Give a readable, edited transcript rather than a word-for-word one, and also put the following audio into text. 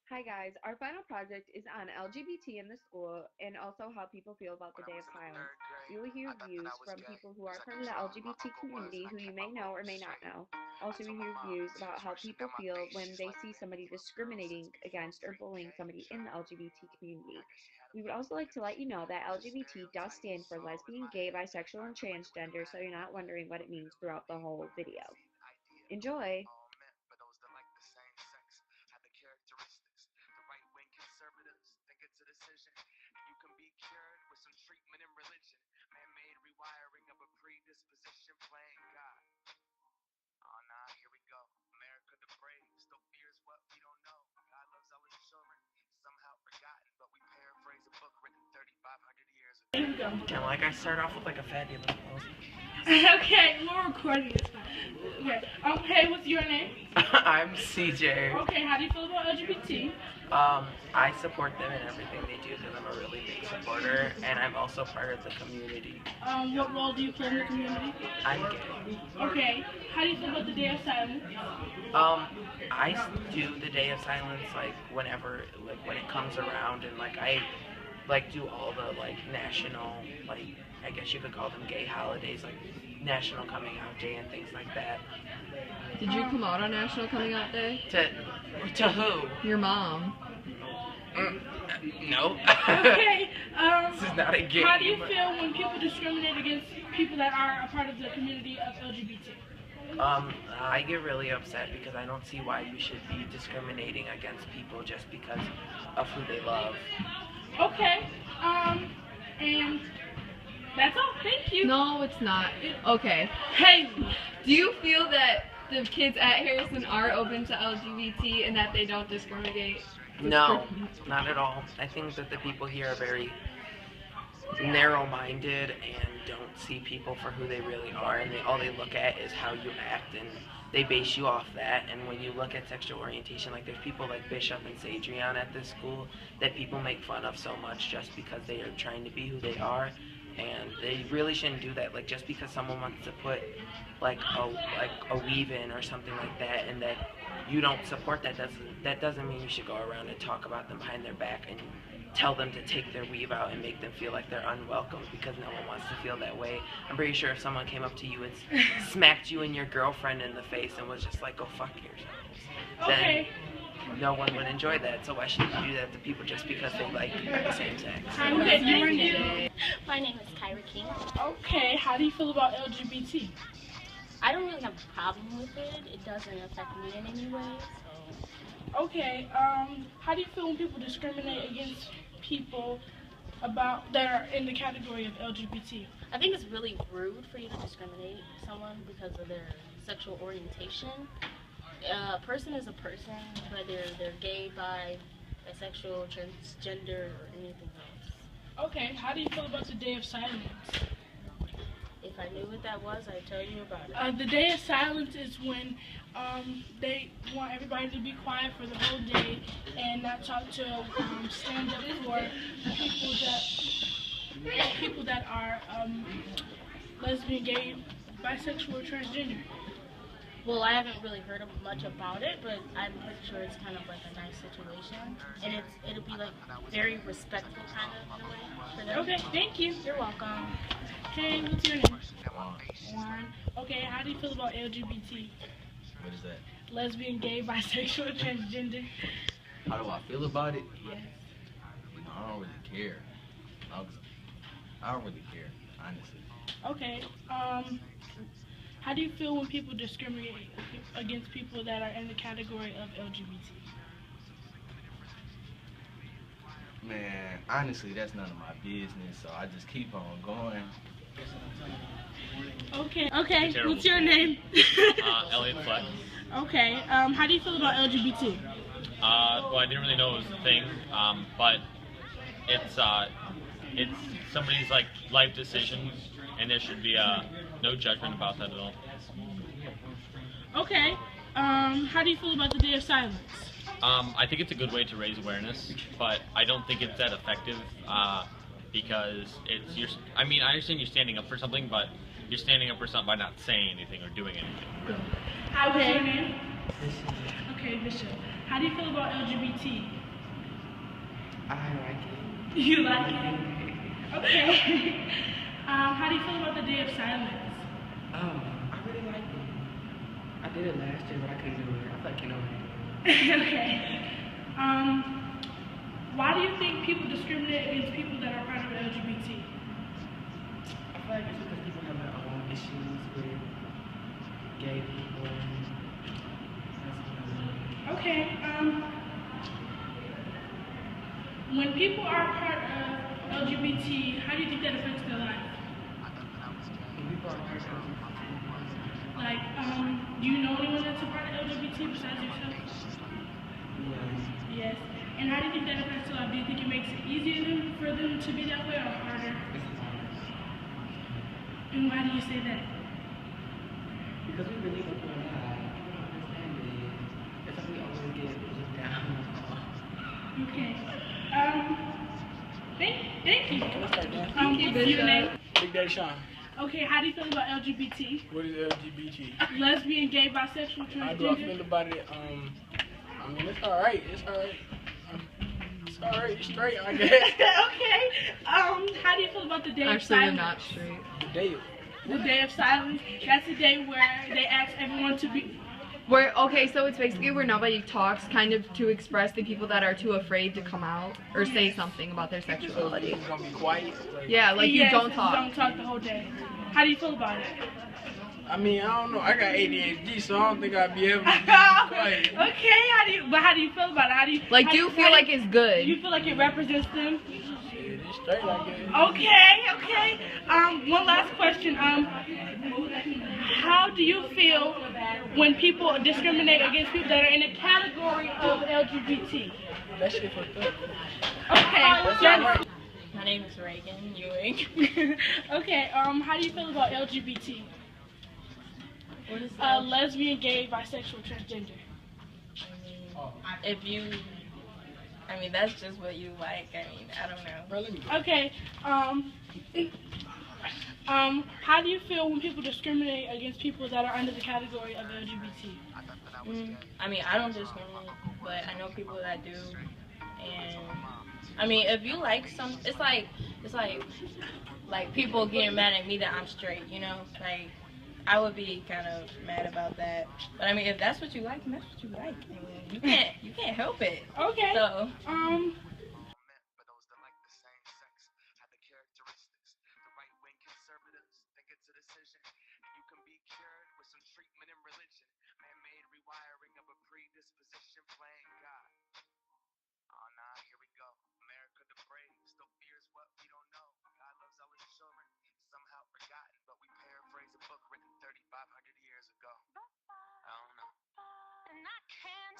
Hi guys, our final project is on LGBT in the school and also how people feel about the Day of Silence. We will hear views from people who are part of the LGBT community who you may know or may not know. Also, we hear views about how people feel when they see somebody discriminating against or bullying somebody in the LGBT community. We would also like to let you know that LGBT does stand for lesbian, gay, bisexual, and transgender, so you're not wondering what it means throughout the whole video. Enjoy! And like I start off with like a fabulous pose. Okay, we're recording this now. Okay. Hey, what's your name? I'm CJ. Okay, how do you feel about LGBT? I support them in everything they do because I'm a really big supporter, and I'm also part of the community. What role do you play in the community? I'm gay. Okay, how do you feel about the Day of Silence? I do the Day of Silence like whenever, like when it comes around, and like I like do all the like national, like I guess you could call them gay holidays, like National Coming Out Day and things like that. Did you come out on National Coming Out Day? To who? Your mom. No. Okay, This is not a game. how do you feel when people discriminate against people that are a part of the community of LGBT? I get really upset because I don't see why you should be discriminating against people just because of who they love. Okay, and that's all. Thank you. No, it's not. Okay. Hey, Do you feel that the kids at Harrison are open to LGBT and that they don't discriminate? No, not at all. I think that the people here are very narrow-minded and don't see people for who they really are, and all they look at is how you act, and they base you off that. And when you look at sexual orientation, like there's people like Bishop and Sadrian at this school that people make fun of so much just because they are trying to be who they are, and they really shouldn't do that. Like just because someone wants to put like a weave in or something like that, and that you don't support that doesn't mean you should go around and talk about them behind their back and tell them to take their weave out and make them feel like they're unwelcome, because no one wants to feel that way. I'm pretty sure if someone came up to you and smacked you and your girlfriend in the face and was just like, go fuck yourselves, okay. then no one would enjoy that. So why should you do that to people just because they like the same sex? Okay, your name? My name is Kyra King. Okay, how do you feel about LGBT? I don't really have a problem with it. It doesn't affect me in any way. So. Okay, how do you feel when people discriminate against people that are in the category of LGBT? I think it's really rude for you to discriminate someone because of their sexual orientation. A person is a person, whether they're gay, bi, bisexual, transgender, or anything else. Okay, how do you feel about the Day of Silence? If I knew what that was, I'd tell you about it. The Day of Silence is when they want everybody to be quiet for the whole day and not talk to stand up for people that are lesbian, gay, bisexual, or transgender. Well, I haven't really heard much about it, but I'm pretty sure it's kind of like a nice situation, and it'll be like very respectful kind of in a way for them. Okay, thank you. You're welcome. Hey, what's your name? Juan. Okay, how do you feel about LGBT? What is that? Lesbian, gay, bisexual, transgender? How do I feel about it? Yes. I don't really care. I don't really care, honestly. Okay, how do you feel when people discriminate against people that are in the category of LGBT? Man, honestly, that's none of my business, so I just keep on going. Okay, what's your name? Elliot Fleck. Okay, how do you feel about LGBT? Well, I didn't really know it was a thing, but it's somebody's like life decision, and there should be no judgment about that at all. Okay, how do you feel about the Day of Silence? I think it's a good way to raise awareness, but I don't think it's that effective because I mean, I understand you're standing up for something, but you're standing up for something by not saying anything or doing anything. What's your name? Okay, Bishop. How do you feel about LGBT? I like it. You like it? Okay. How do you feel about the Day of Silence? I really like it. I did it last year, but I couldn't do it. I feel like you know it. Okay. Why do you think people discriminate against people that are part of LGBT? I feel like it's because people have their own issues with gay people. That's what I Okay. When people are part of LGBT, how do you think that affects their life? when people are part of Like, do you know anyone that's a part of LGBT besides yourself? yeah, Yes. And how do you think that affects their life? Do you think it makes it easier for them to be that way or harder? it's hard. And why do you say that? Because we really look for a lot. People don't understand it. It's like we always get looked down. Okay. Thank you. Thank you, What's your name? Big Day Sean. Okay, how do you feel about LGBT? What is LGBT? Lesbian, gay, bisexual, How do I transgender? feel about it? I mean, it's alright. It's alright. It's alright. It's straight, I guess. Okay. How do you feel about the Day of Actually, they're Silence? not straight. The day. The Day of Silence. That's the day where they ask everyone to be. Okay, so it's basically where nobody talks, kind of to express the people that are too afraid to come out or say something about their So sexuality. it's gonna be quiet. Like, Yeah, like you Yes, don't Don't talk. talk the whole day. How do you feel about it? I mean, I don't know. I got ADHD, so I don't think I'd be able to be quiet. Okay. How do you feel about it? How do you Like, how do you feel like it's Do you good? feel like it represents them? Shit, it's straight, I guess. Okay. One last question. How do you feel when people discriminate against people that are in the category of LGBT? That shit fucked up. Okay, Jennifer. My name is Reagan Ewing. Okay, how do you feel about LGBT? What is that? Lesbian, gay, bisexual, transgender. If you, I mean, that's just what you like. I mean, I don't know. Bro, let me go. Okay, how do you feel when people discriminate against people that are under the category of LGBT? I mean, I don't discriminate, but I know people that do. And I mean, if you like some, it's like people getting mad at me that I'm straight. You know, like I would be kind of mad about that. But I mean, if that's what you like, then that's what you like. I mean, you can't help it. Okay. So. And I can't